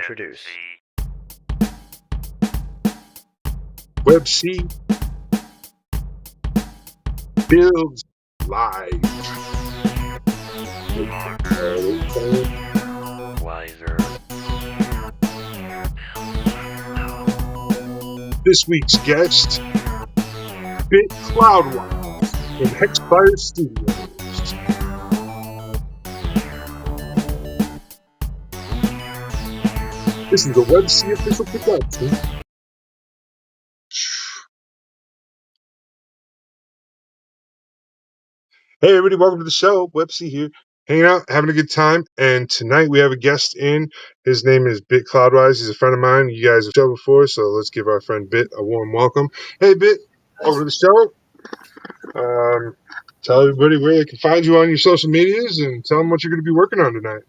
introduce WebC builds live. Wiser. This week's guest, Bit Cloudwize in Hexfire Studios. This is the WebC official production. Hey everybody, welcome to the show. WebC here, hanging out, having a good time. And tonight we have a guest in. His name is Bit Cloudwize. He's a friend of mine. You guys have shown before, so let's give our friend Bit a warm welcome. Hey Bit, over to the show. Tell everybody where they can find you on your social medias and tell them what you're going to be working on tonight.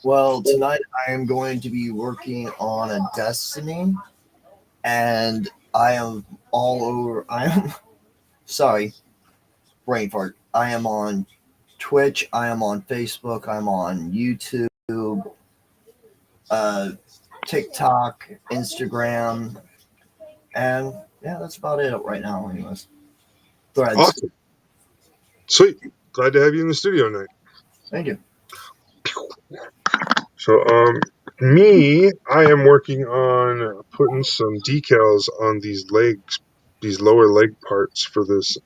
Well, tonight I am going to be working on a Destiny, and I am all over. Sorry, brain fart. I am on Twitch, I am on Facebook, I'm on YouTube, TikTok, Instagram, and yeah, that's about it right now, anyways. Threads. Awesome. Sweet. Glad to have you in the studio tonight. Thank you. So, I am working on putting some decals on these legs, these lower leg parts for this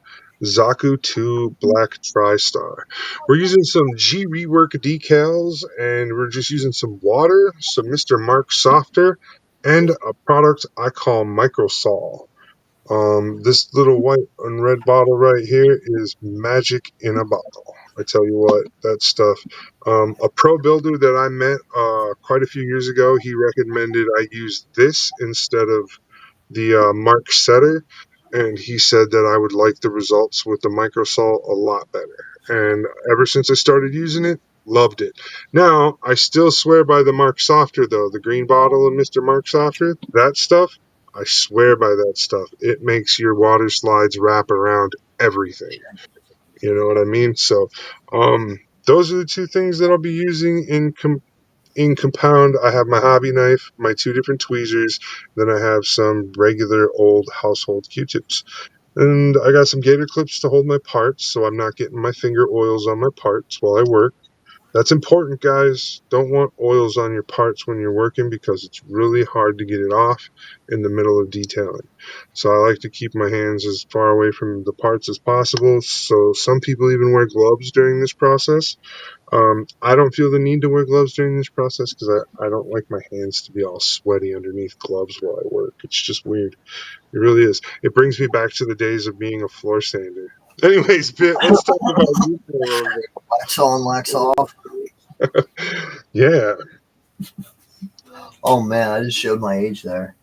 Zaku 2 Black TriStar. We're using some G Rework decals, and we're just using some water, some Mr. Mark Softer, and a product I call Microsol. This little white and red bottle right here is magic in a bottle. I tell you what, that stuff. A pro builder that I met quite a few years ago, he recommended I use this instead of the Mark Setter, and he said that I would like the results with the Microsol a lot better. And ever since I started using it, loved it. Now, I still swear by the Mark Softer, though. The green bottle of Mr. Mark Softer, that stuff, I swear by that stuff. It makes your water slides wrap around everything. You know what I mean? So, those are the two things that I'll be using in compound. I have my hobby knife, my two different tweezers, then I have some regular old household Q-tips. And I got some gator clips to hold my parts, so I'm not getting my finger oils on my parts while I work. That's important, guys. Don't want oils on your parts when you're working because it's really hard to get it off in the middle of detailing. So I like to keep my hands as far away from the parts as possible. So some people even wear gloves during this process. I don't feel the need to wear gloves during this process because I don't like my hands to be all sweaty underneath gloves while I work. It's just weird. It really is. It brings me back to the days of being a floor sander. Anyways, Bit, let's talk about you for a little bit. Wax on, wax off. Yeah. Oh man, I just showed my age there.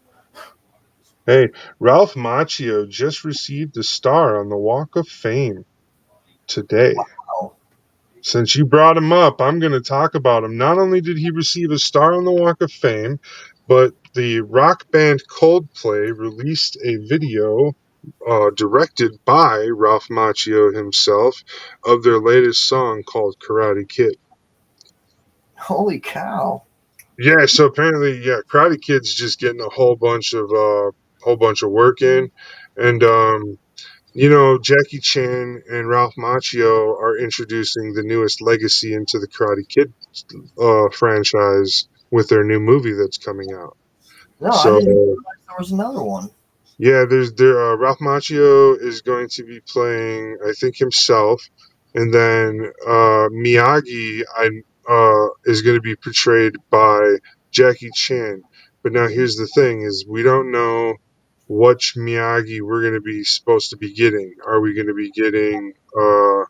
Hey, Ralph Macchio just received a star on the Walk of Fame today. Wow. Since you brought him up, I'm going to talk about him. Not only did he receive a star on the Walk of Fame, but the rock band Coldplay released a video directed by Ralph Macchio himself of their latest song called Karate Kid. Holy cow. Yeah, so apparently, yeah, Karate Kid's just getting a whole bunch of work in, and Jackie Chan and Ralph Macchio are introducing the newest legacy into the Karate Kid franchise with their new movie that's coming out. No, So, I didn't realize there was another one. yeah, Ralph Macchio is going to be playing, I think, himself, and then Miyagi is going to be portrayed by Jackie Chan. But now here's the thing: is we don't know which Miyagi we're going to be supposed to be getting. Are we going to be getting Cool.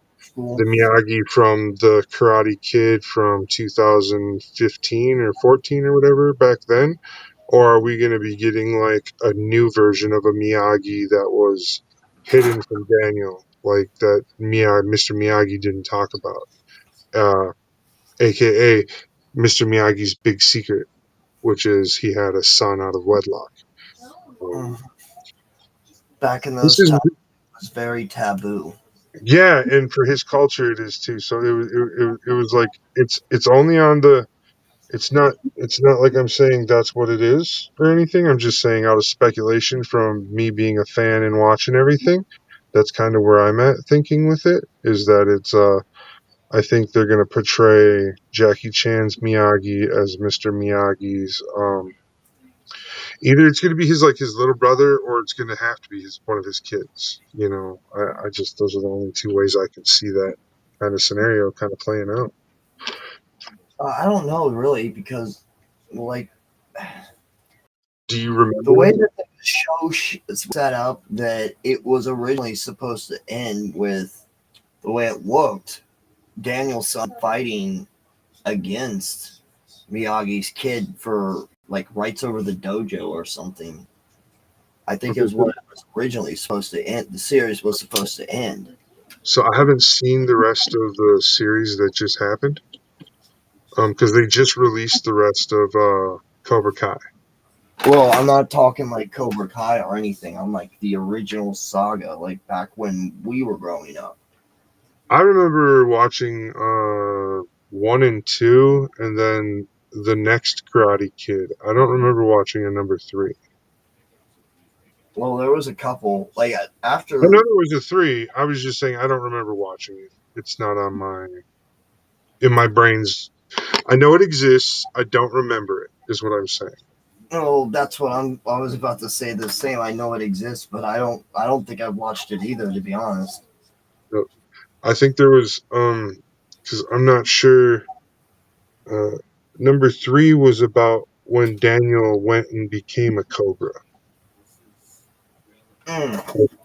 the Miyagi from the Karate Kid from 2015 or 14 or whatever back then? Or are we going to be getting like a new version of a Miyagi that was hidden from Daniel, like that Mr. Miyagi didn't talk about, aka Mr. Miyagi's big secret, which is he had a son out of wedlock. Back in This those is times, it was very taboo. Yeah, and for his culture it is too. So it was like it's only on the it's not like I'm saying that's what it is or anything. I'm just saying out of speculation from me being a fan and watching everything. That's kind of where I'm at thinking with it is that it's I think they're going to portray Jackie Chan's Miyagi as Mr. Miyagi's either it's going to be his like his little brother or it's going to have to be one of his kids. I just those are the only two ways I can see that kind of scenario kind of playing out. I don't know really because, like, Do you the remember? way that the show is set up, that it was originally supposed to end with the way it looked. Daniel's son fighting against Miyagi's kid for like rights over the dojo or something. I think it Okay, was what it was originally supposed to end. The series was supposed to end. so I haven't seen the rest of the series that just happened. Because they just released the rest of Cobra Kai. Well, I'm not talking like Cobra Kai or anything. I'm like the original saga, like back when we were growing up. I remember watching one and two, and then the next Karate Kid. I don't remember watching a number three. Well, there was a couple like I know after. there was a three. I was just saying I don't remember watching it. It's not on my in my brains. I know it exists. I don't remember it. Is what I'm saying. Oh, that's what I was about to say the same. I know it exists, but I don't think I've watched it either, to be honest. So, I think there was because I'm not sure. Uh, Number three was about when Daniel went and became a Cobra. Mm,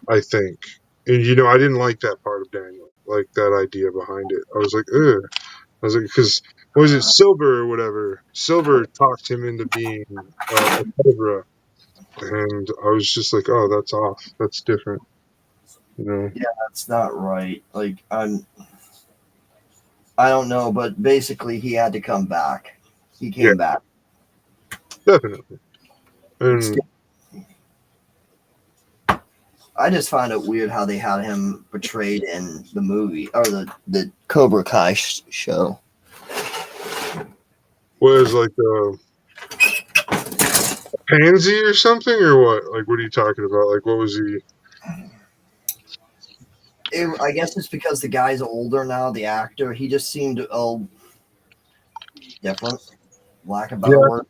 I think. And I didn't like that part of Daniel, like that idea behind it. I was like, ugh. I was like, because what was it, Silver or whatever? Silver talked him into being a Cobra, and I was just like, oh, that's off. That's different, you know. yeah, that's not right. Like I don't know, but basically he had to come back. He Yeah, came back. definitely. It's, And I just find it weird how they had him portrayed in the movie or the Cobra Kai show. was like a pansy or something, or what? Like, what are you talking about? Like, what was he? I guess it's because the guy's older now. The actor, he just seemed different. Lack of better Yeah, word.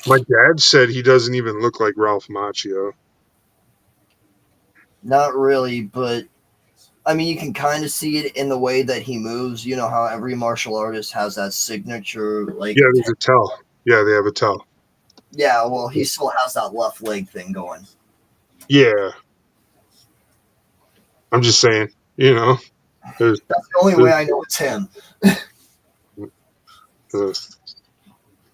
my dad said he doesn't even look like Ralph Macchio. Not really, but I mean, you can kind of see it in the way that he moves. You know how every martial artist has that signature, like, Yeah, there's a tell. Yeah, they have a tell. yeah, well, he still has that left leg thing going. Yeah, I'm just saying, there's, That's the only way there's I know it's him. uh,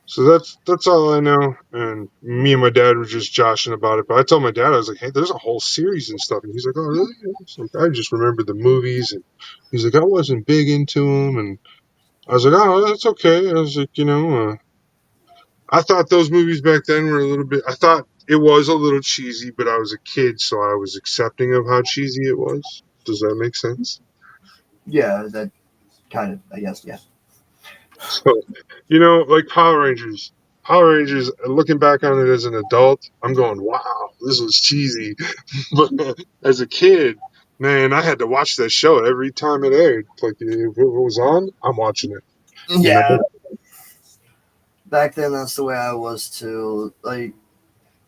so that's all I know. And me and my dad were just joshing about it. But I told my dad, I was like, hey, there's a whole series and stuff. And he's like, oh, really? It's like, I just remember the movies. And he's like, I wasn't big into them. And I was like, oh, that's okay. I was like, I thought those movies back then were a little bit, I thought it was a little cheesy, but I was a kid, so I was accepting of how cheesy it was. Does that make sense? Yeah, that kind of, I guess, yeah. So, like Power Rangers. Power Rangers, looking back on it as an adult, I'm going, wow, this was cheesy. But as a kid, man, I had to watch that show every time it aired. Like, if it was on, I'm watching it, you know? Yeah, back then that's the way I was too. Like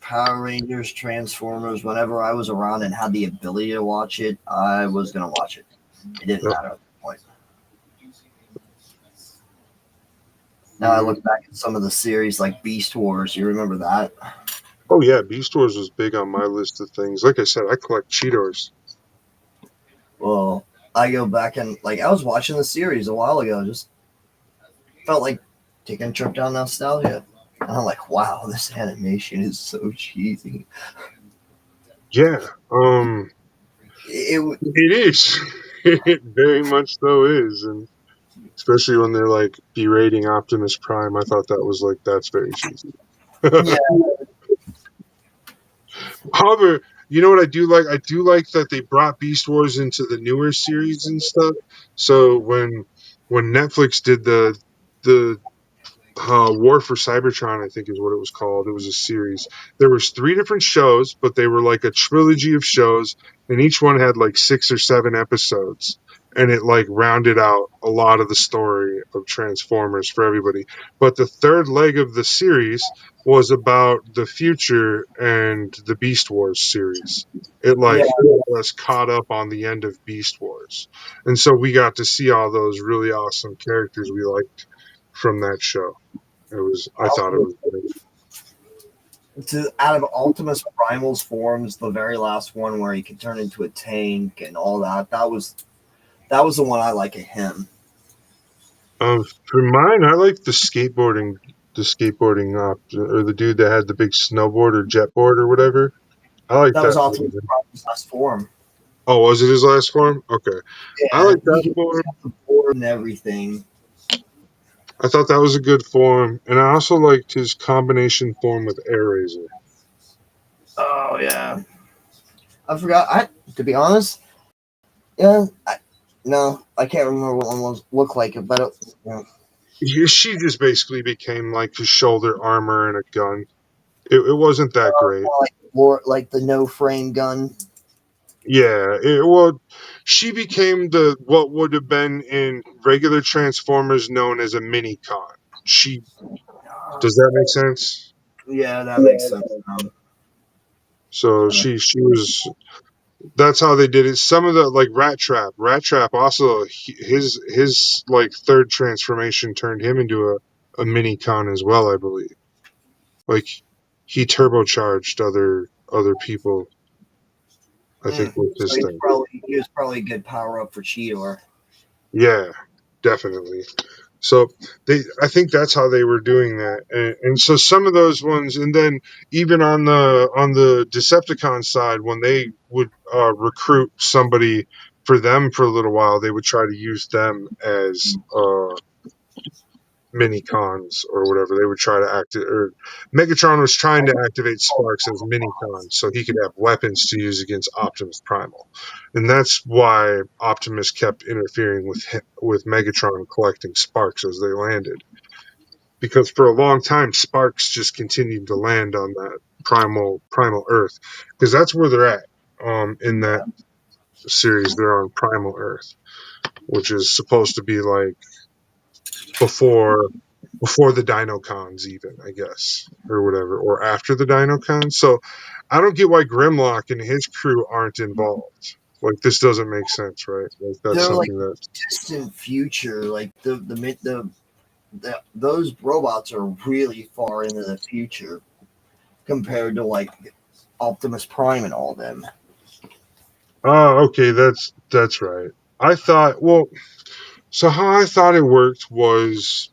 Power Rangers, Transformers, whenever I was around and had the ability to watch it, I was gonna watch it. It didn't Yep. matter at that point. Now I Mhm. look back at some of the series like Beast Wars. You remember that? Oh, yeah, Beast Wars was big on my list of things. Like I said, I collect Cheetos. Well, I go back and like I was watching the series a while ago. Just felt like taking a trip down nostalgia. And I'm like, wow, this animation is so cheesy. Yeah, It it is. It very much so is. And especially when they're like berating Optimus Prime, I thought that was like, that's very cheesy. yeah, However, you know what I do like? I do like that they brought Beast Wars into the newer series and stuff. So when Netflix did the War for Cybertron, I think is what it was called. It was a series. There was three different shows, but they were like a trilogy of shows, and each one had like 6 or 7 episodes, and it like rounded out a lot of the story of Transformers for everybody. But the third leg of the series was about the future and the Beast Wars series. It Yeah, like more or less caught up on the end of Beast Wars, and so we got to see all those really awesome characters we liked from that show. I thought it was great. out of Optimus Primal's forms, the very last one where he could turn into a tank and all that. That was the one I like of him. For mine, I like the skateboarding or the dude that had the big snowboard or jetboard or whatever. I like That was that. Optimus Primal's last form. Oh, was it his last form? Okay, I Yeah, like he that could form. have the board and everything. I thought that was a good form, and I also liked his combination form with Air Razor. Oh yeah, I forgot. To be honest, yeah, no, I can't remember what one was looked like it, but yeah. She just basically became like his shoulder armor and a gun. It wasn't that great. Like the no frame gun. Yeah, well, she became the what would have been in regular Transformers known as a mini con. She Does that make sense? Yeah, that makes sense. So she was. That's how they did it. Some of the like Rat Trap also his like third transformation turned him into a mini con as well. I believe like he turbocharged other people. I think with So his thing. he was probably a good power up for Cheetor. Yeah, definitely. So I think that's how they were doing that, and so some of those ones, and then even on the Decepticon side, when they would recruit somebody for them for a little while, they would try to use them as mini cons or whatever. They would try to or Megatron was trying to activate Sparks as mini cons so he could have weapons to use against Optimus Primal, and that's why Optimus kept interfering with Megatron collecting Sparks as they landed, because for a long time Sparks just continued to land on that primal Earth, because that's where they're at. In that series, they're on primal Earth, which is supposed to be like before the Dinocons, even, I guess, or whatever, or after the Dinocons. So I don't get why Grimlock and his crew aren't involved. Like, this doesn't make sense, right? Like, that's They're like something that. distant future. Like those robots are really far into the future compared to like Optimus Prime and all them. Oh, okay, that's right. I thought, well, so how I thought it worked was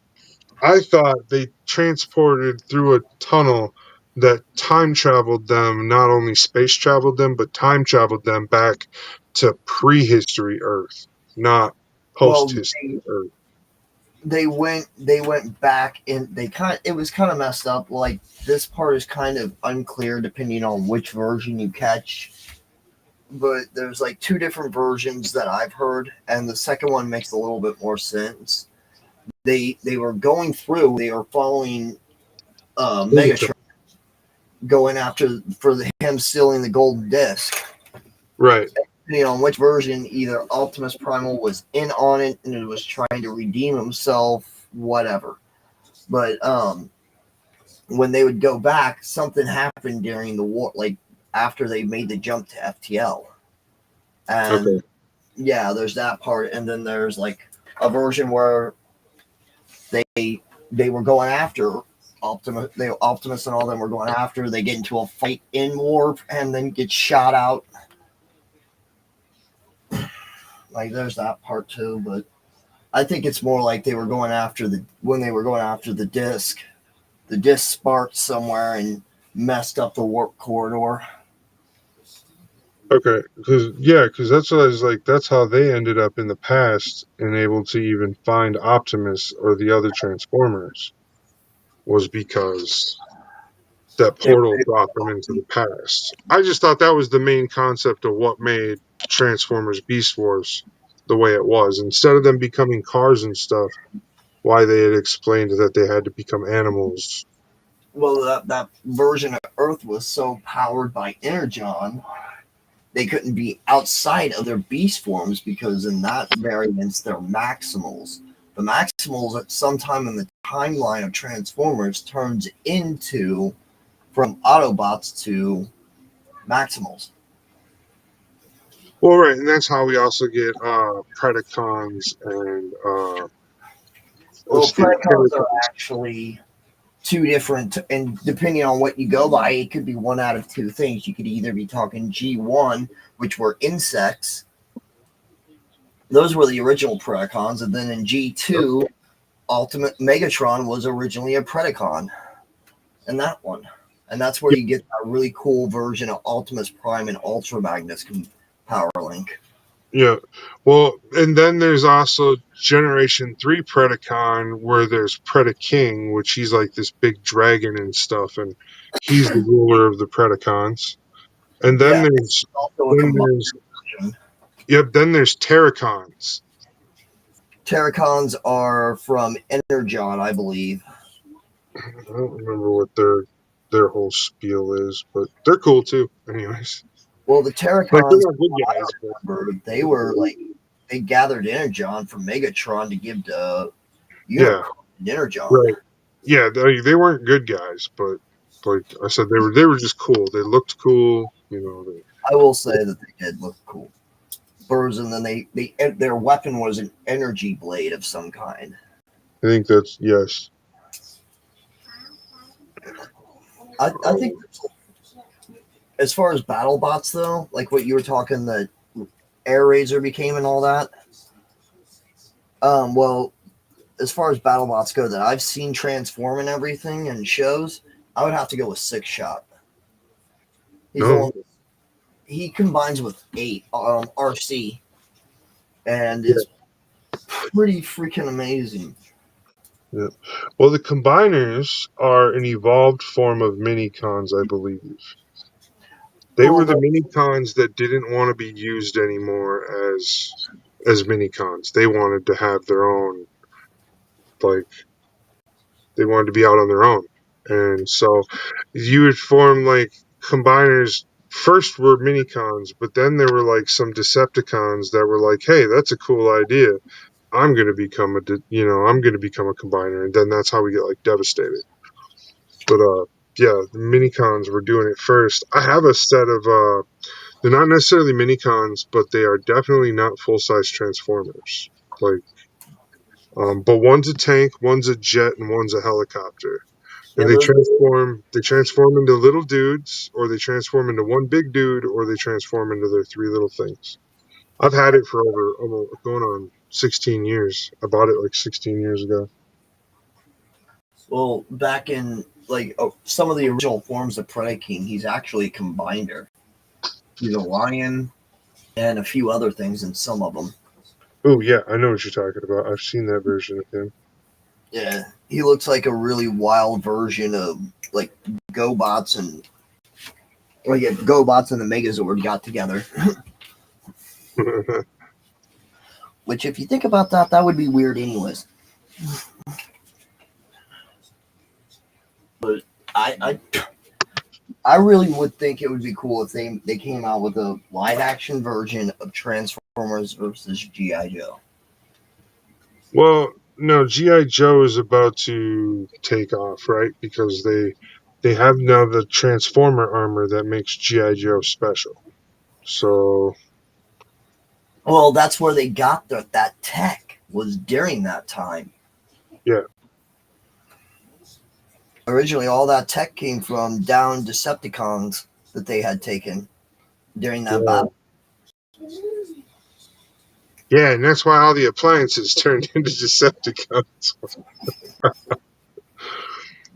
I thought they transported through a tunnel that time traveled them, not only space traveled them, but time traveled them back to prehistory Earth, not post Well, history Earth. they went back and it was kind of messed up. Like this part is kind of unclear depending on which version you catch. But there's like two different versions that I've heard, and the second one makes a little bit more sense. They were going through, they were following Megatron going after him stealing the golden disc. Right. Depending on which version, either Optimus Primal was in on it and it was trying to redeem himself, whatever. But when they would go back, something happened during the war, like after they made the jump to FTL. Okay. And yeah, there's that part, and then there's like a version where they were going after Optimus and all them were going after. They get into a fight in warp and then get shot out. Like there's that part too, but I think it's more like they were going after when they were going after the disc. The disc sparked somewhere and messed up the warp corridor. Okay. Because that's what I was like. That's how they ended up in the past and able to even find Optimus or the other Transformers, was because that They, portal brought them into the past. I just thought that was the main concept of what made Transformers Beast Wars the way it was. Instead of them becoming cars and stuff, why they had explained that they had to become animals. Well, that version of Earth was so powered by energon, they couldn't be outside of their beast forms because in that variance they're maximals. The maximals at some time in the timeline of Transformers turns into from Autobots to maximals. Well, right, and that's how we also get Predacons and Well, Predacons are Terracons. actually two different, and depending on what you go by, it could be one out of two things. You could either be talking G1, which were insects, those were the original Predacons, and then in G2, Ultimate Megatron was originally a Predacon, and that one. And that's where you get that really cool version of Optimus Prime and Ultra Magnus Power Link. Yeah. Well, and then there's also Generation 3 Predacon where there's Predaking, which he's like this big dragon and stuff, and he's the ruler of the Predacons. And Yeah, it's also a combined version. then there's Terracons. Terracons are from Energon, I believe. I don't remember what their whole spiel is, but they're cool too. Anyways, Well, the like they're Terracons, not good I guys, but remember, they were like, they gathered Energon from Megatron to give to yeah, Unicron and Energon. right. Yeah, they weren't good guys, but like I said, they were just cool. They looked cool, you know. I will say that they did look cool. Birds, and then their weapon was an energy blade of some kind. I think that's yes. I think as far as battle bots though, like what you were talking, the Air Razor became and all that. Well, as far as battle bots go that I've seen transform and everything in shows, I would have to go with Six Shot. He's the No. one. He combines with eight RC, and Yeah, is pretty freaking amazing. yeah. Well, the combiners are an evolved form of mini-cons, I believe. They Well, were the mini-cons that didn't want to be used anymore as mini-cons. They wanted to have their own, like they wanted to be out on their own. And so you would form like combiners first were mini-cons, but then there were like some Decepticons that were like, "Hey, that's a cool idea. I'm going to become a combiner." And then that's how we get like Devastated. But yeah, the mini-cons were doing it first. I have a set of they're not necessarily mini-cons, but they are definitely not full-size Transformers. Like but one's a tank, one's a jet, and one's a helicopter. And yeah, they those. transform into little dudes, or they transform into one big dude, or they transform into their three little things. I've had it for over almost going on 16 years. I bought it like 16 years ago. Well, back in like some of the original forms of Predaking, he's actually a combiner. He's a lion and a few other things in some of them. Oh yeah, I know what you're talking about. I've seen that version of him. Yeah, he looks like a really wild version of like GoBots and GoBots and the Megazord got together. Which, if you think about that, that would be weird, anyways. But I I really would think it would be cool if they came out with a live action version of Transformers versus GI Joe. Well, no, GI Joe is about to take off, right? Because they have now the Transformer armor that makes GI Joe special. So Well, that's where they got that tech was during that time. yeah, Originally, all that tech came from down Decepticons that they had taken during that yeah, battle. yeah, and that's why all the appliances turned into Decepticons.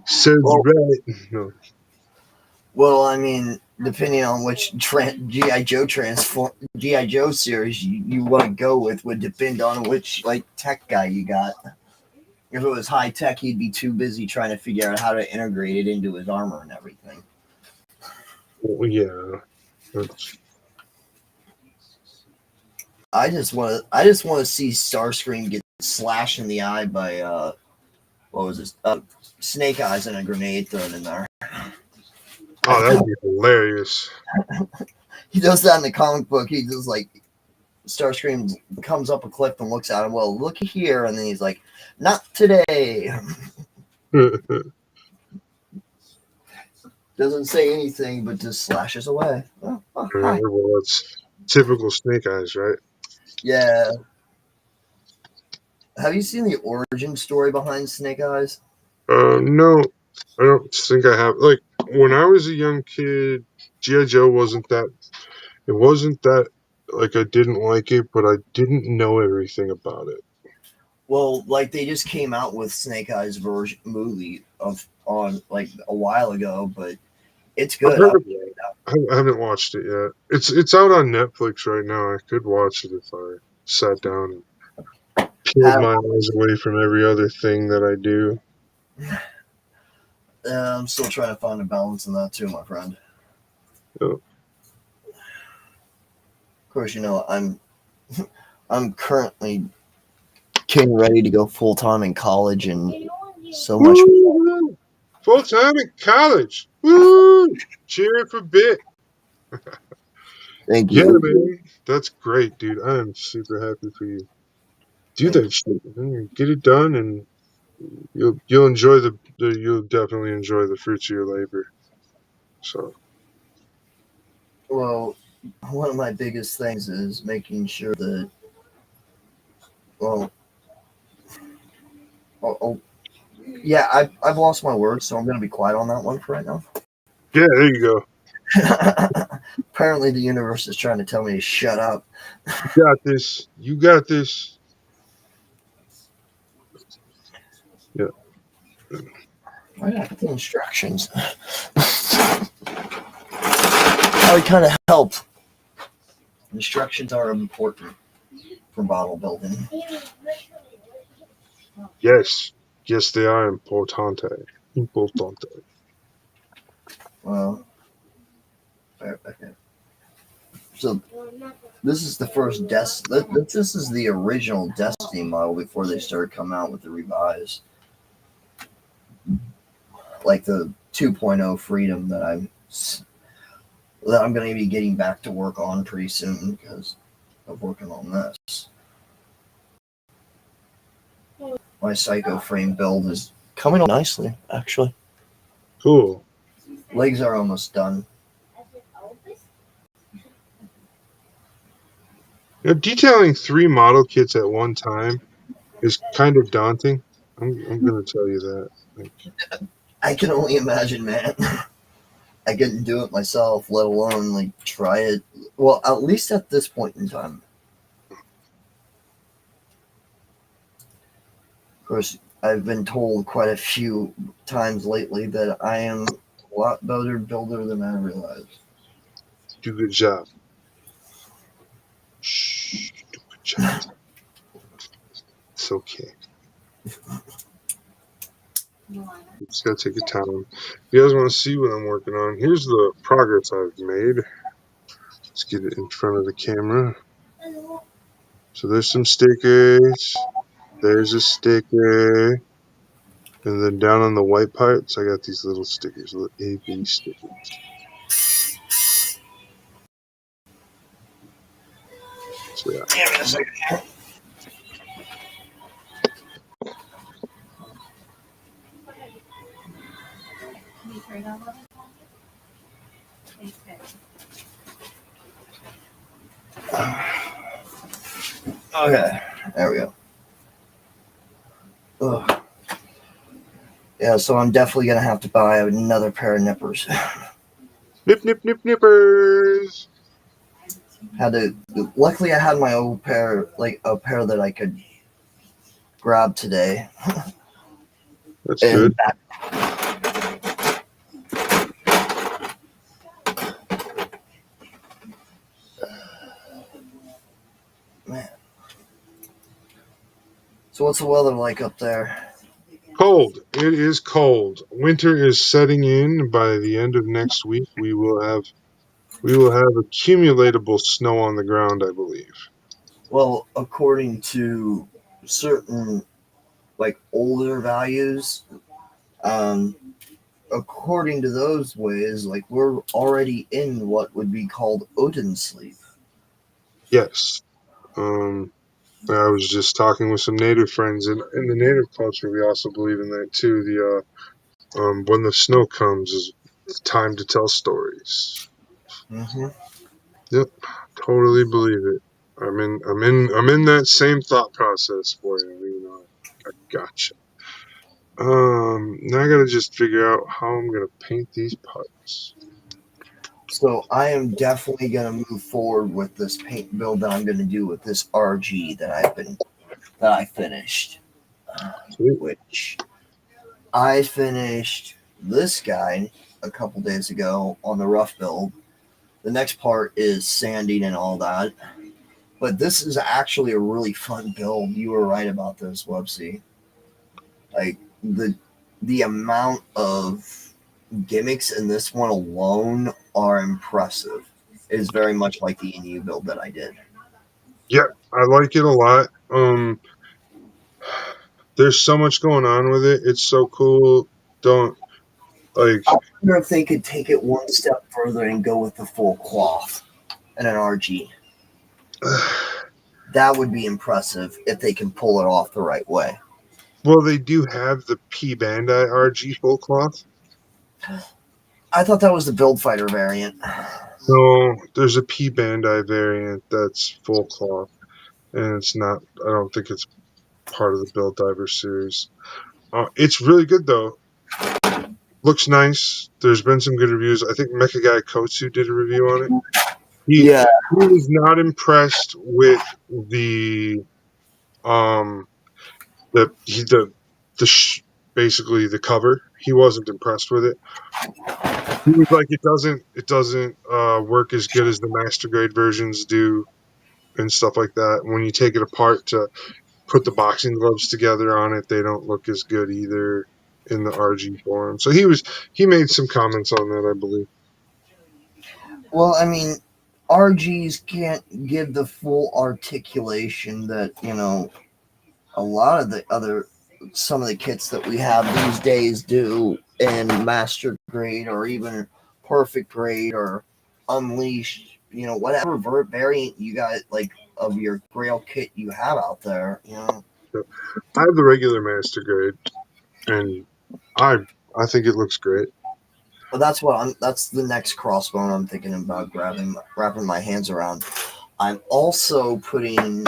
Says Well, right. No. well, I mean, depending on which GI Joe series you want to go with, would depend on which like tech guy you got. If it was high tech, he'd be too busy trying to figure out how to integrate it into his armor and everything. Well, yeah, that's I just want to see Starscream get slashed in the eye by what was this? Snake eyes and a grenade thrown in there. Oh, that would be hilarious. He does that in the comic book. He just like Starscream comes up a cliff and looks at him. Well, look here, and then he's like, "Not today." Doesn't say anything, but just slashes away. Oh, hi. Well, it's typical Snake Eyes, right? Yeah. Have you seen the origin story behind Snake Eyes? No, I don't think I have. Like when I was a young kid, G.I. Joe wasn't that. It wasn't that like I didn't like it, but I didn't know everything about it. Well, like they just came out with Snake Eyes version movie of on like a while ago, but it's I've good. heard of it. I haven't watched it yet. It's out on Netflix right now. I could watch it if I sat down and peeled Have, my eyes away from every other thing that I do. I'm still trying to find a balance in that too, my friend. Yeah. Of course, I'm currently getting ready to go full time in college and so much. Woo! Full time in college. Woo! Cheer for Bit. Thank Yeah, you. man. That's great, dude. I am super happy for you. Do Thank that shit. Man. Get it done, and you'll enjoy you'll definitely enjoy the fruits of your labor. So Well, one of my biggest things is making sure that well, yeah, I've lost my words, so I'm going to be quiet on that one for right now. yeah, there you go. Apparently, the universe is trying to tell me to shut up. You got this. You got this. Yeah. Why did I put the instructions? That would kind of help. Instructions are important for bottle building. Yes. Yes, they are importante. Importante. Well, okay. So this is the first This is the original Destiny model before they started coming out with the revised, like the 2.0 Freedom that I'm going to be getting back to work on pretty soon because of working on this. My Psycho Frame build is coming along nicely, actually. Cool. Legs are almost done. Detailing 3 model kits at one time is kind of daunting. I'm gonna tell you that. Like, I can only imagine, man. I couldn't do it myself, let alone like try it. Well, at least at this point in time. Of course, I've been told quite a few times lately that I am a lot better builder than I realized. do a good job. Shh, do a good job. It's okay. You just gotta take your time. If you guys want to see what I'm working on, here's the progress I've made. Let's get it in front of the camera. So there's some stickers. There's a sticker. And then down on the white parts, I got these little stickers, little AB stickers. So yeah. Give me a second. Okay, there we go. Ugh. Yeah, so I'm definitely gonna have to buy another pair of nippers. Nip, nip, nip, nippers. Had to. Luckily, I had my old pair, like a pair that I could grab today. That's good. Man. So what's the weather like up there? Cold. It is cold. Winter is setting in. By the end of next week, we will have accumulatable snow on the ground, I believe. Well, according to certain like older values, um, according to those ways, like we're already in what would be called Odin sleep. Yes. I was just talking with some native friends, and in the native culture, we also believe in that too. When the snow comes is time to tell stories. Mm-hmm. Yep, totally believe it. I'm in that same thought process for you. I gotcha. Now I gotta just figure out how I'm gonna paint these parts. So I am definitely going to move forward with this paint build that I'm going to do with this RG that I finished, Sweet. which I finished this guy a couple days ago on the rough build. The next part is sanding and all that. But this is actually a really fun build. You were right about this, Websy. Like the amount of gimmicks in this one alone are impressive. It is very much like the NU build that I did. Yeah, I like it a lot. There's so much going on with it. It's so cool. Don't like. I wonder if they could take it one step further and go with the full cloth and an RG. That would be impressive if they can pull it off the right way. Well, they do have the P Bandai RG full cloth. I thought that was the Build Fighter variant. No, there's a P Bandai variant that's full cloth, and it's not. I don't think it's part of the Build Diver series. It's really good though. Looks nice. There's been some good reviews. I think Mecha Guy Kotsu did a review on it. He Yeah. he was not impressed with um the basically the cover. He wasn't impressed with it. He was like, it doesn't work as good as the master grade versions do and stuff like that. When you take it apart to put the boxing gloves together on it, they don't look as good either in the RG form. So he made some comments on that, I believe. Well, I mean, RGs can't give the full articulation that, a lot of the other, some of the kits that we have these days do in master grade or even perfect grade or unleashed, whatever variant you guys like of your grail kit you have out there. So, I have the regular master grade, and I I think it looks great. But that's the next crossbone I'm thinking about wrapping my hands around. I'm also putting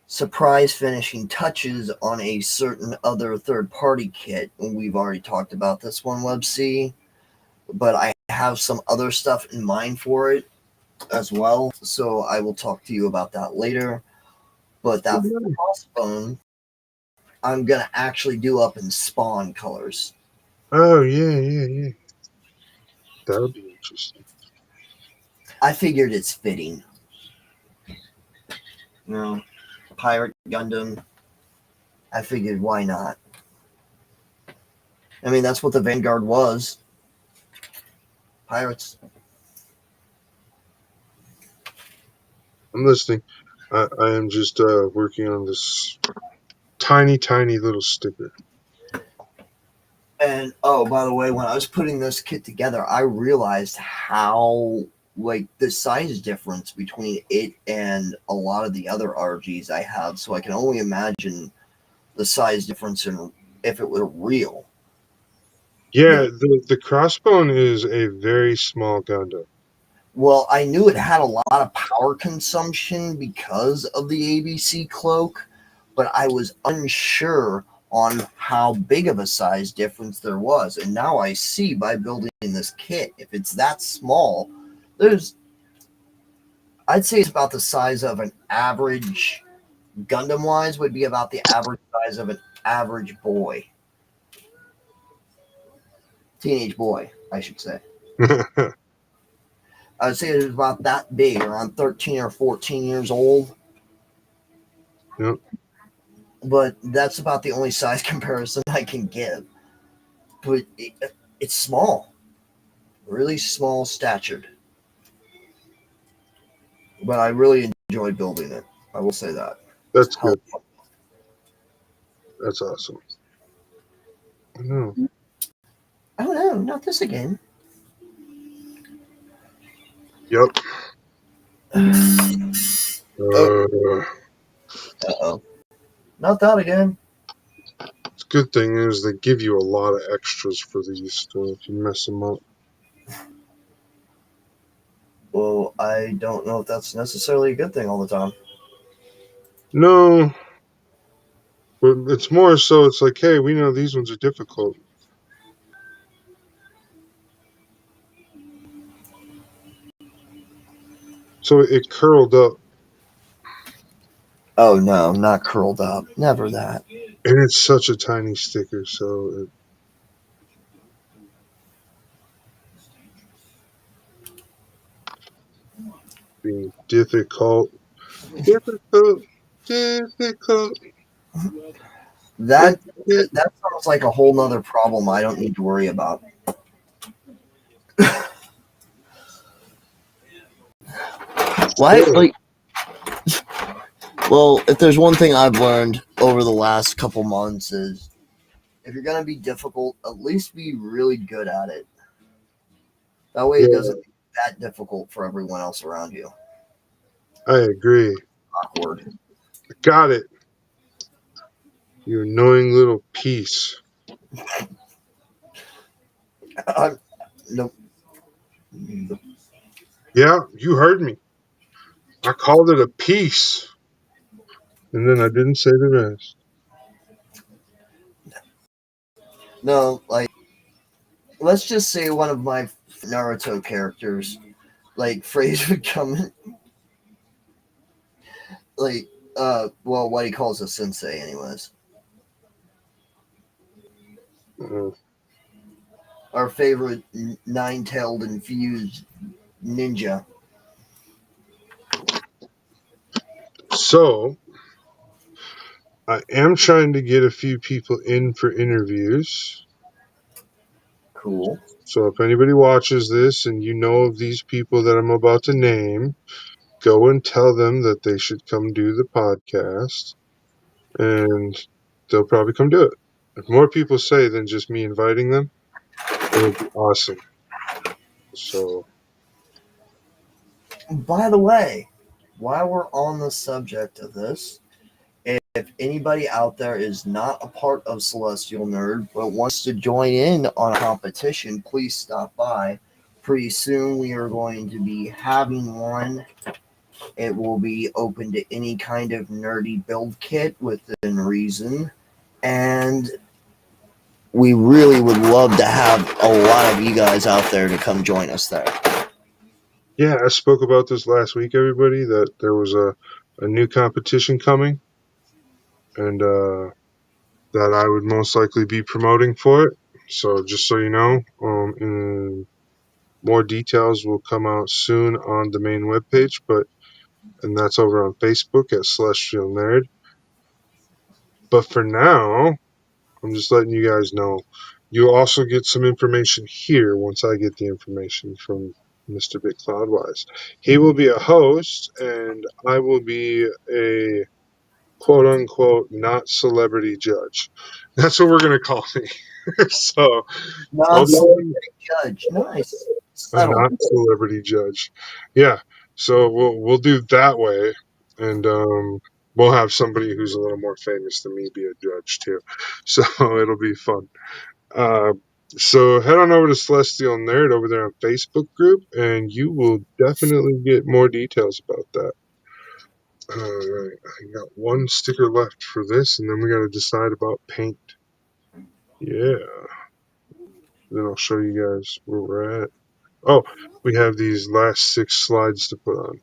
surprise finishing touches on a certain other third party kit. We've already talked about this one, WebC, but I have some other stuff in mind for it as well. So I will talk to you about that later. But that crossbone, I'm going to actually do up in spawn colors. Oh yeah, yeah, yeah. That would be interesting. I figured it's fitting. Pirate Gundam. I figured why not? I mean, that's what the Vanguard was. Pirates. I'm listening. I am just working on this tiny, tiny little sticker. And oh, by the way, when I was putting this kit together, I realized how like the size difference between it and a lot of the other RGs I have. So I can only imagine the size difference in if it were real. Yeah, You know, the crossbone is a very small Gundam. well, I knew it had a lot of power consumption because of the ABC cloak, but I was unsure on how big of a size difference there was. And now I see by building this kit, if it's that small, there's I'd say it's about the size of an average Gundam wise would be about the average size of an average boy. Teenage boy, I should say. I would say it was about that big, around 13 or 14 years old. Yep, But that's about the only size comparison I can give. But it's small, really small statured. But I really enjoyed building it. I will say that. that's Hell, good. That's awesome. No. Oh no, not this again. Yep. Oh, Uh, uh-oh. Not that again. the good thing is they give you a lot of extras for these, so if you mess them up. Well, I don't know if that's necessarily a good thing all the time. No, but it's more so it's like, hey, we know these ones are difficult. So it curled up, Oh no, not curled up. Never that. and it's such a tiny sticker, so it being difficult. Difficult. Difficult. That that sounds like a whole nother problem I don't need to worry about. Why? Sure. Like, well, if there's one thing I've learned over the last couple months is if you're gonna be difficult, at least be really good at it. That way, it Yeah, doesn't make it that difficult for everyone else around you. I agree. Awkward. Got it. You annoying little piece. Nope. Yeah, you heard me. I called it a piece, and then I didn't say the rest. No, like let's just say one of my Naruto characters, like phrase would come in, like well, what he calls a sensei, anyways. Uh, Our favorite nine-tailed infused ninja. so I am trying to get a few people in for interviews. Cool. So if anybody watches this and you know of these people that I'm about to name, go and tell them that they should come do the podcast, and they'll probably come do it. If more people say than just me inviting them, it'll be awesome. So By the way, while we're on the subject of this, if anybody out there is not a part of Celestial Nerd but wants to join in on a competition, please stop by. Pretty soon we are going to be having one. It will be open to any kind of nerdy build kit within reason. And we really would love to have a lot of you guys out there to come join us there. yeah, I spoke about this last week, everybody, that there was a new competition coming, and that I would most likely be promoting for it. So just so you know, more details will come out soon on the main webpage, and that's over on Facebook at Celestial Nerd. But for now, I'm just letting you guys know. You'll also get some information here once I get the information from Mr. Bit Cloudwize. He will be a host, and I will be a quote unquote not celebrity judge. That's what we're going to call me. So I'll Non be celebrity judge. Nice. a Settled. not celebrity judge. Yeah. So we'll do that way, and we'll have somebody who's a little more famous than me be a judge too. So it'll be fun. Uh, so head on over to Celestial Nerd over there on Facebook group, and you will definitely get more details about that. Alright, I got one sticker left for this, and then we got to decide about paint. Yeah, then I'll show you guys where we're at. Oh, we have these last 6 slides to put on.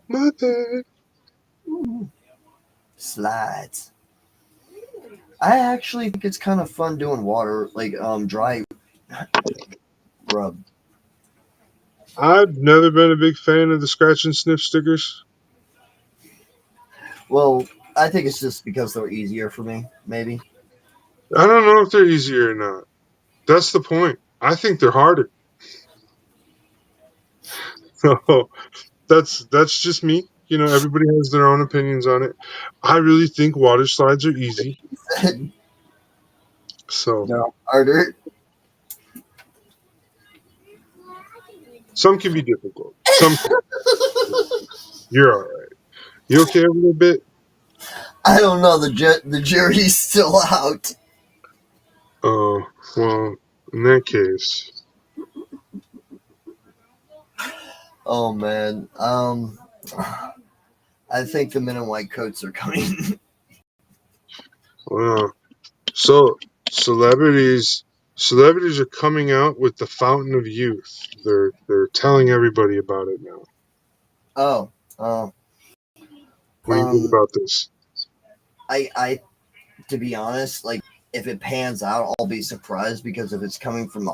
My bad. Ooh, slides. I actually think it's kind of fun doing water, like dry rub. I've never been a big fan of the scratch and sniff stickers. Well, I think it's just because they're easier for me, maybe. I don't know if they're easier or not. That's the point. I think they're harder. So that's just me. Everybody has their own opinions on it. I really think water slides are easy. So They're harder. some can be difficult. Some can. You're all right. You okay a little bit? I don't know. The jury's still out. Oh, well, in that case, Oh man. I think the men in white coats are coming. wow. So celebrities are coming out with the fountain of youth. They're telling everybody about it now. Oh. Oh. What do you think Um. about this? I to be honest, like if it pans out, I'll be surprised because if it's coming from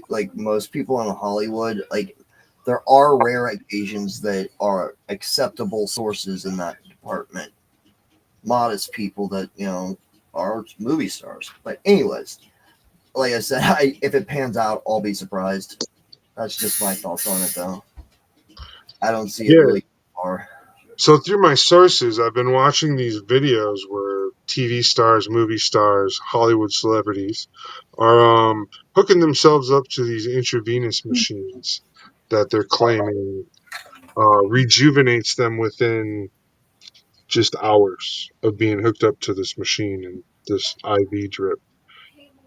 like most people in Hollywood, like there are rare occasions that are acceptable sources in that department. Modest people that are movie stars. But anyways, like I said, if it pans out, I'll be surprised. That's just my thoughts on it, though. I don't see it Yeah. really far. So through my sources, I've been watching these videos where TV stars, movie stars, Hollywood celebrities are hooking themselves up to these intravenous machines that they're claiming rejuvenates them within just hours of being hooked up to this machine and this IV drip.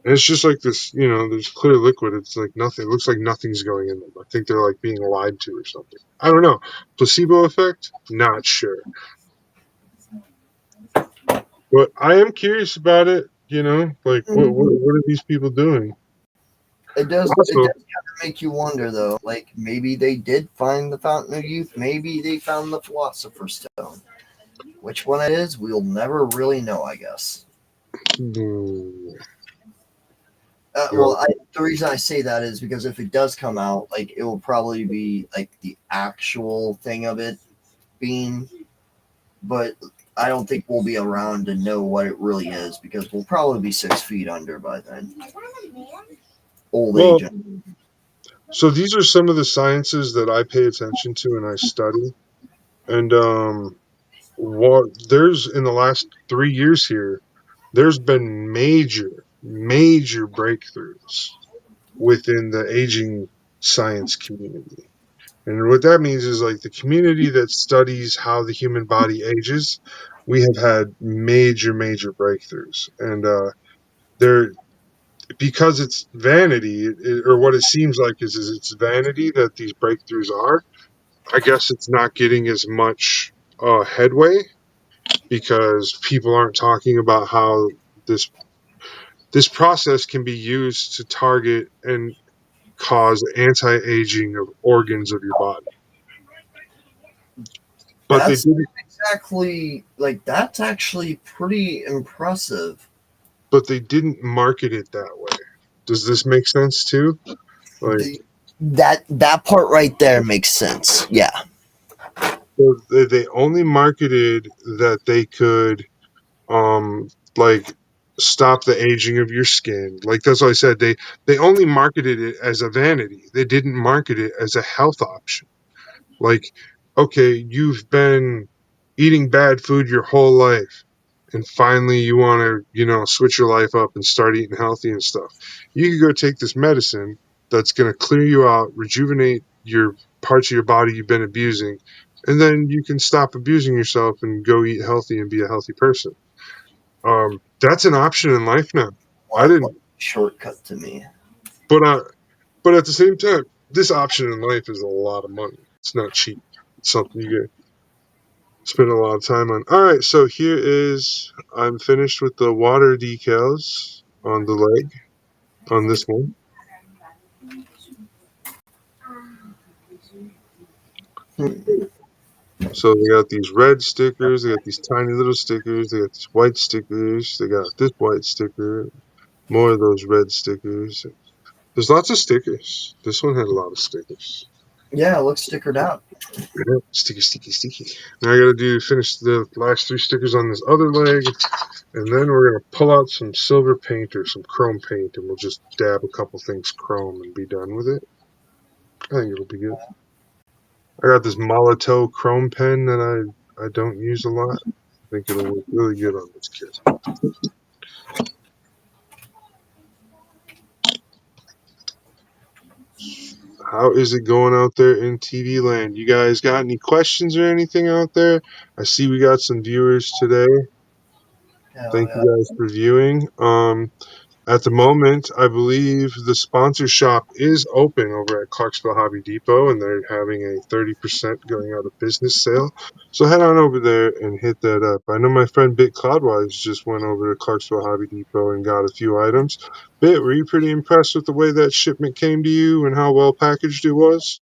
And it's just like this, there's clear liquid. It's like nothing. It looks like nothing's going in them. I think they're like being lied to or something. I don't know. Placebo effect? Not sure. But I am curious about it. Like what are these people doing? It does Also, kind of make you wonder, though. Like maybe they did find the Fountain of Youth. Maybe they found the Philosopher's Stone. Which one it is, we'll never really know, I guess. hmm, Well, no. the reason I say that is because if it does come out, like it will probably be like the actual thing of it being, but I don't think we'll be around to know what it really is because we'll probably be 6 feet under by then. Old Well, age. so these are some of the sciences that I pay attention to and I study. And what there's in the last 3 years here, there's been major breakthroughs within the aging science community. And what that means is like the community that studies how the human body ages, we have had major breakthroughs. And they're because it's vanity, or what it seems like is it's vanity that these breakthroughs are. I guess it's not getting as much headway because people aren't talking about how this this process can be used to target and cause anti-aging of organs of your body. But they That's didn't. exactly like that's actually pretty impressive. But they didn't market it that way. Does this make sense too? Like That part right there makes sense. Yeah. they only marketed that they could like stop the aging of your skin. Like that's what I said. They only marketed it as a vanity. They didn't market it as a health option. Like, okay, you've been eating bad food your whole life, and finally you want to, switch your life up and start eating healthy and stuff. You can go take this medicine that's going to clear you out, rejuvenate your parts of your body you've been abusing, and then you can stop abusing yourself and go eat healthy and be a healthy person. That's an option in life now. I Like didn't, shortcut to me. but but at the same time, this option in life is a lot of money. It's not cheap. It's something you get spend a lot of time on. All right, so here is I'm finished with the water decals on the leg on this one. Hmm. So they got these red stickers, they got these tiny little stickers, they got these white stickers, they got this white sticker, more of those red stickers. There's lots of stickers. This one had a lot of stickers. Yeah, it looks stickered out. Yeah, sticky. Now I gotta finish the last three stickers on this other leg, and then we're gonna pull out some silver paint or some chrome paint, and we'll just dab a couple things chrome and be done with it. I think it'll be good. I got this Molotov chrome pen that I don't use a lot. I think it'll work really good on this kit. How is it going out there in TV land? You guys got any questions or anything out there? I see we got some viewers today. Hell Thank yeah. you guys for viewing. At the moment, I believe the sponsor shop is open over at Clarksville Hobby Depot, and they're having a 30% going out of business sale. So head on over there and hit that up. I know my friend Bit Cloudwize just went over to Clarksville Hobby Depot and got a few items. Bit, were you pretty impressed with the way that shipment came to you and how well packaged it was?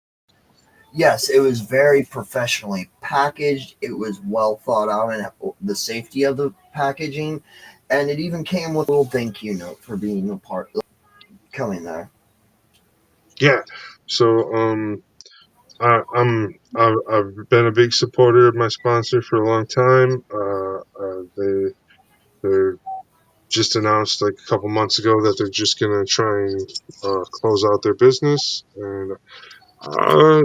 Yes, it was very professionally packaged. It was well thought out and the safety of the packaging. And it even came with a little thank you note for being a part coming there. Yeah. So, I've been a big supporter of my sponsor for a long time. They're just announced like a couple months ago that they're just gonna try and close out their business, and I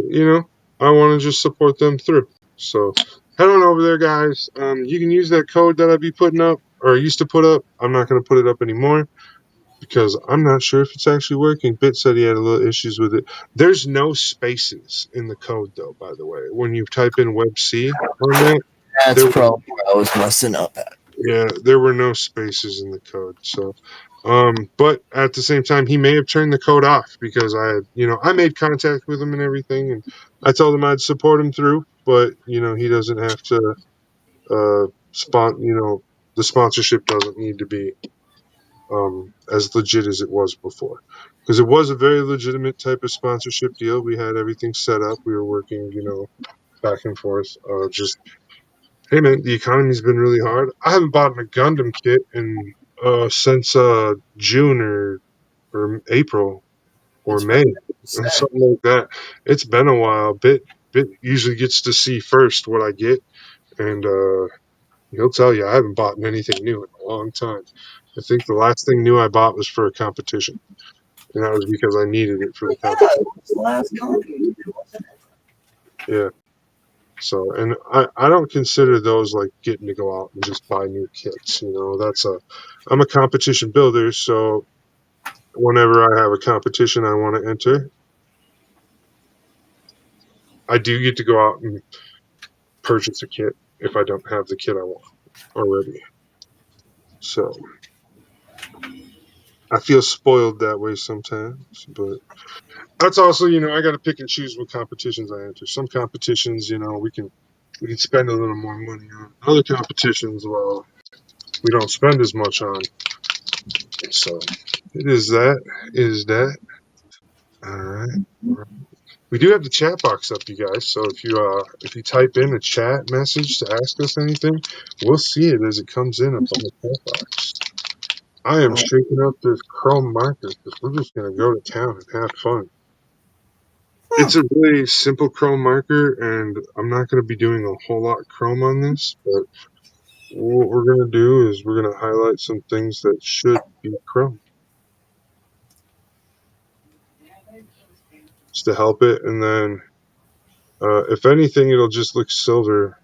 want to just support them through. So head on over there, guys. You can use that code that I'd be putting up or I used to put up. I'm not gonna put it up anymore because I'm not sure if it's actually working. Bit said he had a little issues with it. There's no spaces in the code though, by the way. When you type in Web C on that, That's there probably where I was messing up at. yeah, there were no spaces in the code. So, but at the same time, he may have turned the code off because I made contact with him and everything, and I told him I'd support him through. But he doesn't have to. The sponsorship doesn't need to be as legit as it was before, because it was a very legitimate type of sponsorship deal. We had everything set up. We were working, back and forth. Just Hey man, the economy's been really hard. I haven't bought a Gundam kit in since June or April or It's May, sad. something like that. It's been a while. Bit usually gets to see first what I get, and he'll tell you I haven't bought anything new in a long time. I think the last thing new I bought was for a competition, and that was because I needed it for the Yeah, it competition. was the last copy. Yeah. So, and I don't consider those like getting to go out and just buy new kits. I'm a competition builder. So whenever I have a competition I want to enter, I do get to go out and purchase a kit if I don't have the kit I want already. So I feel spoiled that way sometimes, but that's also, I got to pick and choose what competitions I enter. Some competitions, we can spend a little more money on. Other competitions, well, we don't spend as much on. So it is that. It is that. All right. We do have the chat box up, you guys. So if you type in a chat message to ask us anything, we'll see it as it comes in up on the chat box. I am Well, shaking up this chrome marker because we're just gonna go to town and have fun. hmm. It's a really simple chrome marker, and I'm not gonna be doing a whole lot of chrome on this, but what we're gonna do is we're gonna highlight some things that should be chrome just to help it, and then if anything, it'll just look silver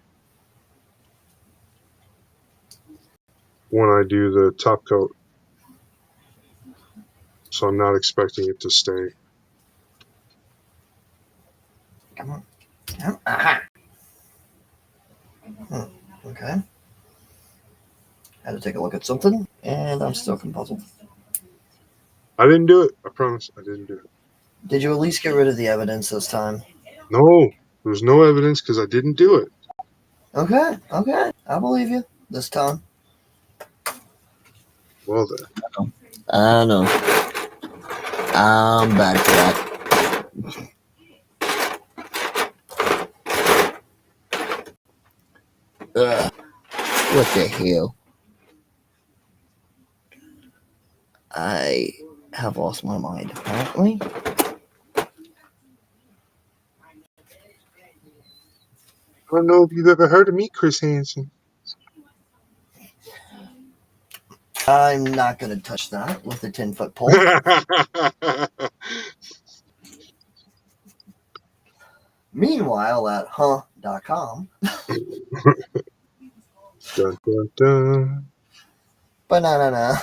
when I do the top coat. So I'm not expecting it to stay. Come on. Aha. Okay. Had to take a look at something, and I'm still puzzled. I didn't do it. I promise I didn't do it. Did you at least get rid of the evidence this time? No, there's no evidence because I didn't do it. Okay, okay. I believe you this time. Well then. I know. I'm bad for that. Ugh. What the hell? I have lost my mind, apparently. I don't know if you've ever heard of me, Chris Hansen. I'm not going to touch that with a 10-foot pole. I Me Meanwhile, at huh.com, Dun, dun, dun. banana,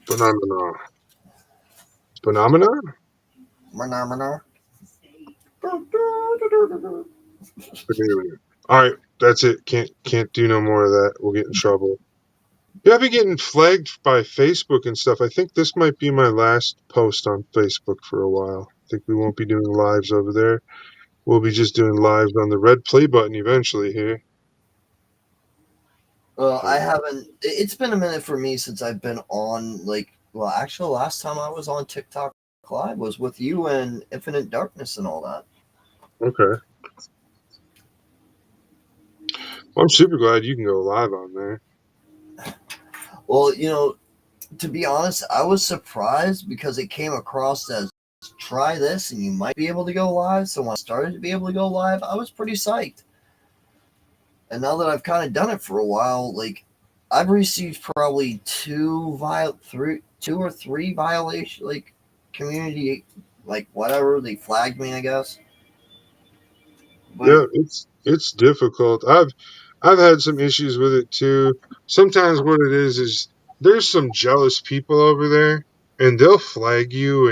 Phenomena. Phenomena? banana. Alright, that's it. Can't do no more of that. We'll get in trouble. Yeah, I've been getting flagged by Facebook and stuff. I think this might be my last post on Facebook for a while. I think we won't be doing lives over there. We'll be just doing lives on the red play button eventually here. Well, I haven't. It's been a minute for me since I've been on. Well, actually, last time I was on TikTok Live was with you and Infinite Darkness and all that. Okay. Well, I'm super glad you can go live on there. Well, to be honest, I was surprised because it came across as try this and you might be able to go live. So when I started to be able to go live, I was pretty psyched. And now that I've kind of done it for a while, I've received probably two or three violation, community, whatever they flagged me, I guess. But Yeah, it's difficult. I've had some issues with it too. Sometimes what it is there's some jealous people over there and they'll flag you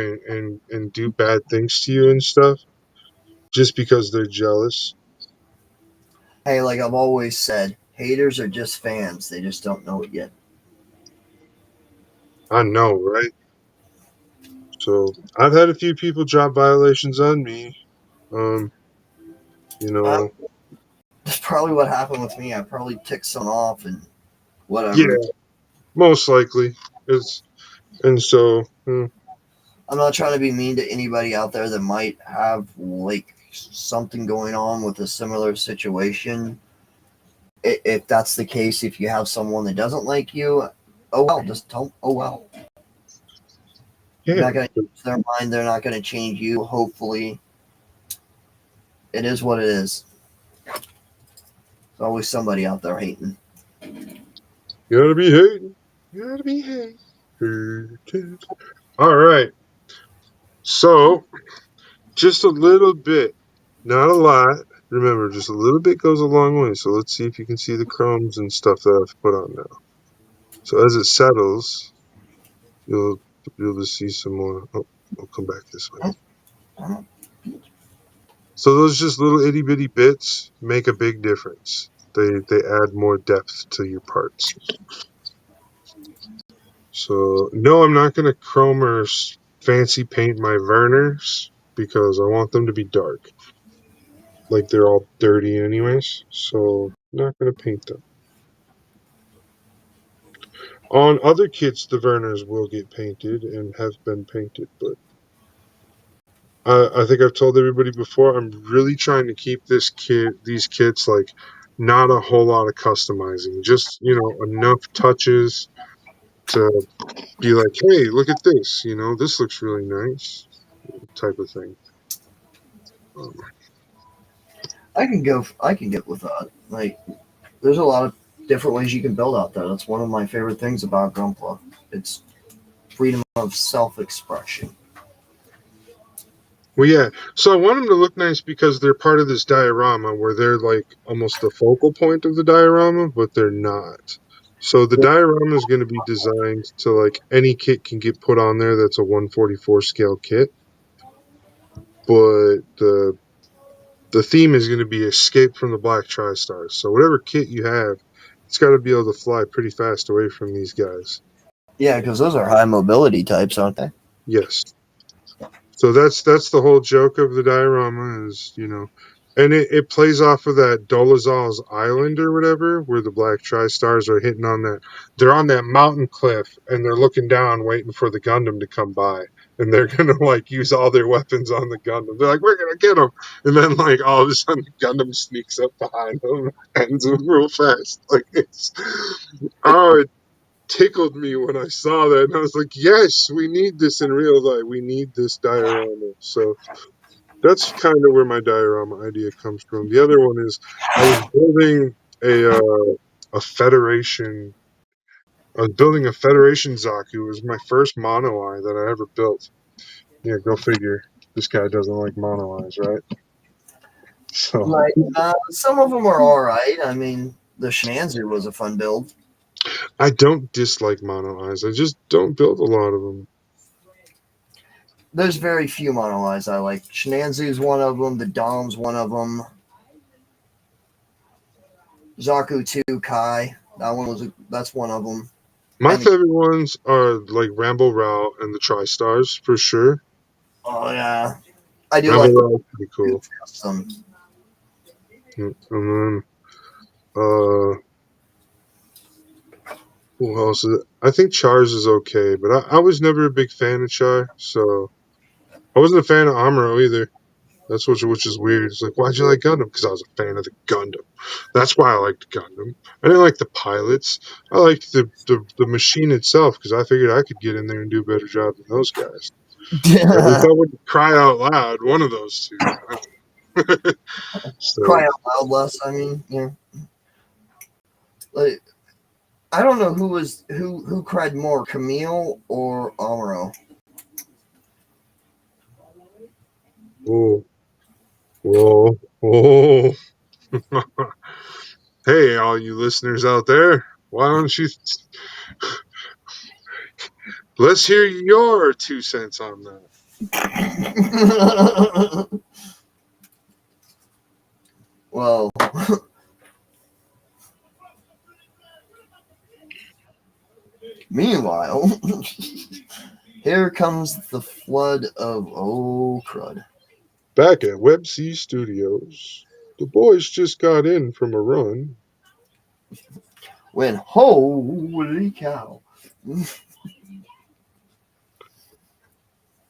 and do bad things to you and stuff just because they're jealous. hey, like I've always said, haters are just fans. They just don't know it yet. I know, right? So I've had a few people drop violations on me. Um, you Uh, know, that's probably what happened with me. I probably ticked someone off and yeah, whatever. most likely. It's and so I'm not trying to be mean to anybody out there that might have something going on with a similar situation. If that's the case, if you have someone that doesn't like you, oh well, just tell oh well. You're yeah. not going to change their mind. They're not going to change you. Hopefully, it is what it is. There's always somebody out there hating. You gotta be hating. You gotta be hating. All right. So just a little bit, not a lot. Remember, just a little bit goes a long way. So let's see if you can see the chromes and stuff that I've put on now. So as it settles, you'll you'll just see some more. Oh, I'll come back this way. So those just little itty bitty bits make a big difference. They add more depth to your parts. So no, I'm not gonna chrome or fancy paint my Verners because I want them to be dark. Like they're all dirty anyways, so not gonna paint them. On other kits, the Verners will get painted and have been painted, but I think I've told everybody before. I'm really trying to keep these kits like not a whole lot of customizing, just enough touches to be like, hey, look at this, this looks really nice, type of thing. Um, I can go. I can get with that. There's a lot of different ways you can build out there. That's one of my favorite things about Gunpla. It's freedom of self-expression. Well, yeah. So I want them to look nice because they're part of this diorama where they're like almost the focal point of the diorama, but they're not. So the diorama is going to be designed to like any kit can get put on there that's a 144 scale kit, but the theme is going to be escape from the black tri-stars. So whatever kit you have, it's got to be able to fly pretty fast away from these guys. Yeah, because those are high mobility types, aren't they? Yes. So that's the whole joke of the diorama is, and it plays off of that Dolezal's Island or whatever, where the black tri-stars are hitting on that. They're on that mountain cliff and they're looking down, waiting for the Gundam to come by, and they're gonna like use all their weapons on the Gundam. They're like, we're gonna get them, and then like all of a sudden the Gundam sneaks up behind them and ends them real fast. Like it's oh, tickled me when I saw that, and I was like, "Yes, we need this in real life. We need this diorama." So that's kind of where my diorama idea comes from. The other one is I was building a Federation. I was building a Federation Zaku. It was my first mono eye that I ever built. Yeah, go figure. This guy doesn't like mono eyes, right? So Right. Some of them are all right. I mean, the Shenanzu was a fun build. I don't dislike mono eyes. I just don't build a lot of them. There's very few mono eyes I like. Shenanzu's one of them. The Dom's one of them. Zaku 2 Kai. That's one of them. My And favorite ones are like Ramble Route and the Tri-Stars for sure. oh yeah, I do Ramble like the Route's pretty cool. custom. And then who else is it? I think Char's is okay, but I was never a big fan of Char, so I wasn't a fan of Amuro either. That's which is weird. It's like, why'd you like Gundam? Because I was a fan of the Gundam. That's why I liked Gundam. I didn't like the pilots. I liked the machine itself because I figured I could get in there and do a better job than those guys. At least I wouldn't cry out loud. One of those two. So Cry out loud less. I mean, yeah. Like, I don't know who cried more, Camille or Amuro. whoa, whoa, whoa. Hey, all you listeners out there, why don't you let's hear your 2 cents on that? Well, meanwhile, here comes the flood of oh crud. Back at Web C Studios, the boys just got in from a run. When holy cow.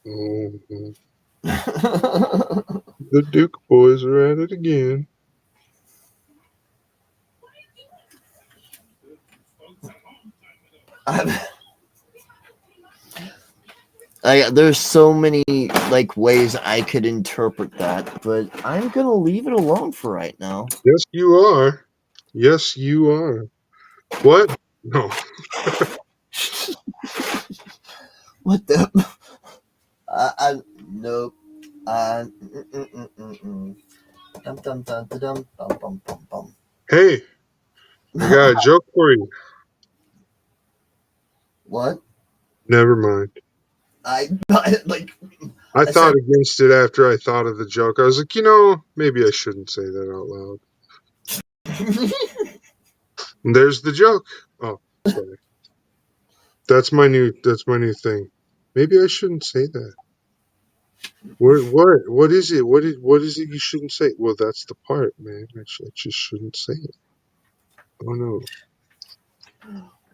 Mhm. The Duke boys are at it again. There's so many like ways I could interpret that, but I'm gonna leave it alone for right now. Yes, you are. Yes, you are. What? No. What the? I nope. Mm, mm, mm, mm, mm. Dum dum dum dum dum bum bum bum Hey, I got a bum. joke for you. What? Never mind. I like I I thought said. against it after I thought of the joke. I was like, maybe I shouldn't say that out loud. And there's the joke. Oh, sorry. That's my new thing. Maybe I shouldn't say that. What is it? What is it you shouldn't say? Well, that's the part, man. I just shouldn't say it. Oh no.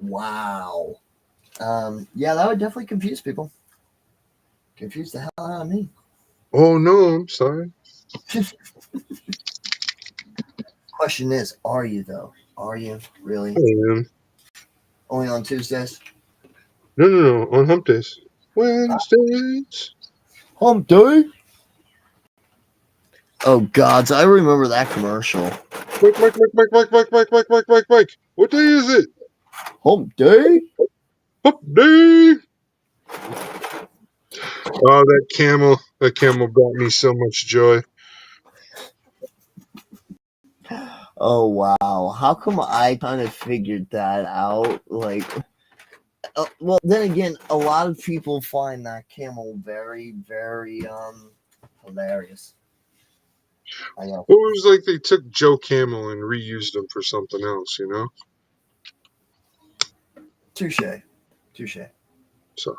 Wow. Yeah, that would definitely confuse people. Confuse the hell out of me. Oh no, I'm sorry. Question is, are you though? Are you I really am. only on Tuesdays? No. On hump days. Wednesdays. Hump day. Oh gods, I remember that commercial. Mike. What day is it? Hump day. Hump day. Oh, that camel brought me so much joy. Oh wow, how come I kind of figured that out? Like, well, then again, a lot of people find that camel very, very hilarious. I know. It was like they took Joe Camel and reused him for something else, Touche, touche. So,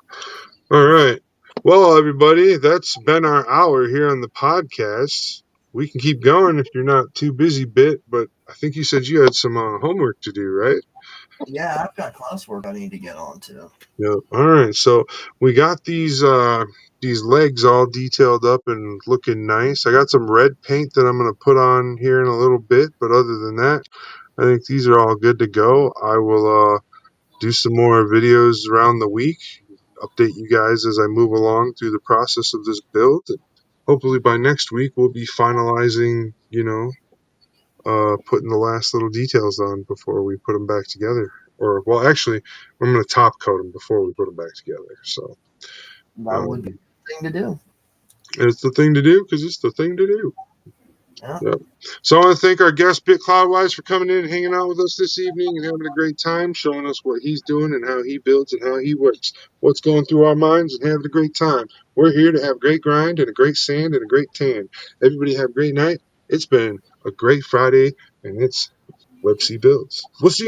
all right. Well, everybody, that's been our hour here on the podcast. We can keep going if you're not too busy, Bit, but I think you said you had some homework to do, right? Yeah, I've got classwork I need to get on to. Yeah. All right. So we got these legs all detailed up and looking nice. I got some red paint that I'm gonna put on here in a little bit, but other than that, I think these are all good to go. I will do some more videos around the week, update you guys as I move along through the process of this build. And hopefully by next week we'll be finalizing, putting the last little details on before we put them back together. Or, well, actually, I'm going to top coat them before we put them back together. So That would be um, the thing to do. it's the thing to do because it's the thing to do. Yeah. Yep. So I want to thank our guest, Bit Cloudwize, for coming in and hanging out with us this evening and having a great time, showing us what he's doing and how he builds and how he works, what's going through our minds, and having a great time. We're here to have great grind and a great sand and a great tan. Everybody have a great night. It's been a great Friday, and it's Websy Builds. We'll see you.